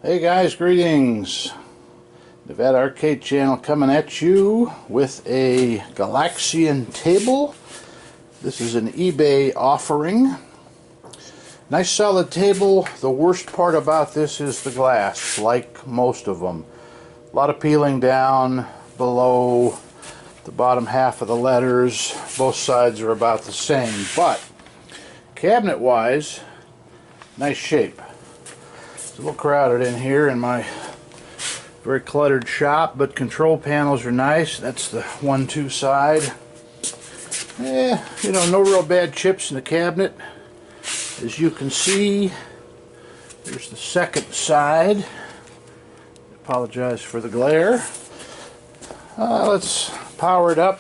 Hey guys, greetings. Nevada Arcade Channel coming at you with a Galaxian table. This is an eBay offering. Nice solid table. The worst part about this is the glass, like most of them. A lot of peeling down below the bottom half of the letters. Both sides are about the same, but cabinet wise, nice shape. It's a little crowded in here in my very cluttered shop, but control panels are nice. That's the 1-2 side. No real bad chips in the cabinet. As you can see, there's the second side. Apologize for the glare. Let's power it up,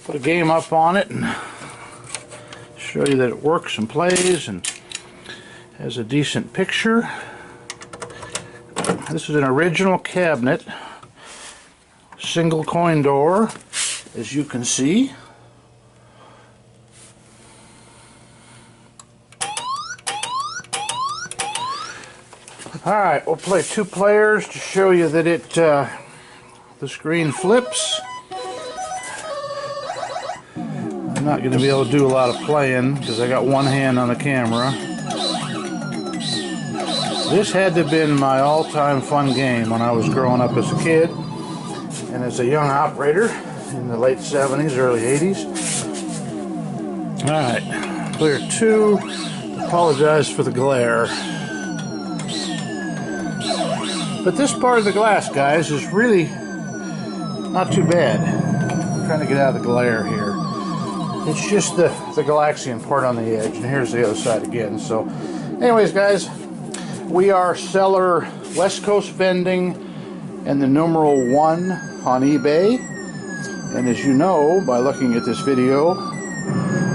put a game up on it, and show you that it works and plays and has a decent picture. This is an original cabinet, single coin door, as you can see. Alright, we'll play 2 players to show you that the screen flips. I'm not going to be able to do a lot of playing because I got one hand on the camera. This had to have been my all-time fun game when I was growing up as a kid and as a young operator in the late 70s, early 80s. Alright, player 2. Apologize for the glare. But this part of the glass, guys, is really not too bad. I'm trying to get out of the glare here. It's just the Galaxian part on the edge, and here's the other side again. So, anyways, guys, we are seller West Coast Vending and the numeral 1 on eBay. And as you know, by looking at this video,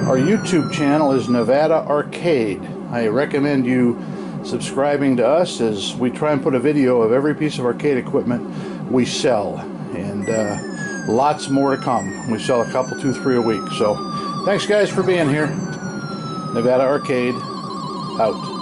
our YouTube channel is Nevada Arcade. I recommend you subscribing to us as we try and put a video of every piece of arcade equipment we sell. And lots more to come. We sell a couple, 2, 3 a week. So thanks guys for being here. Nevada Arcade out.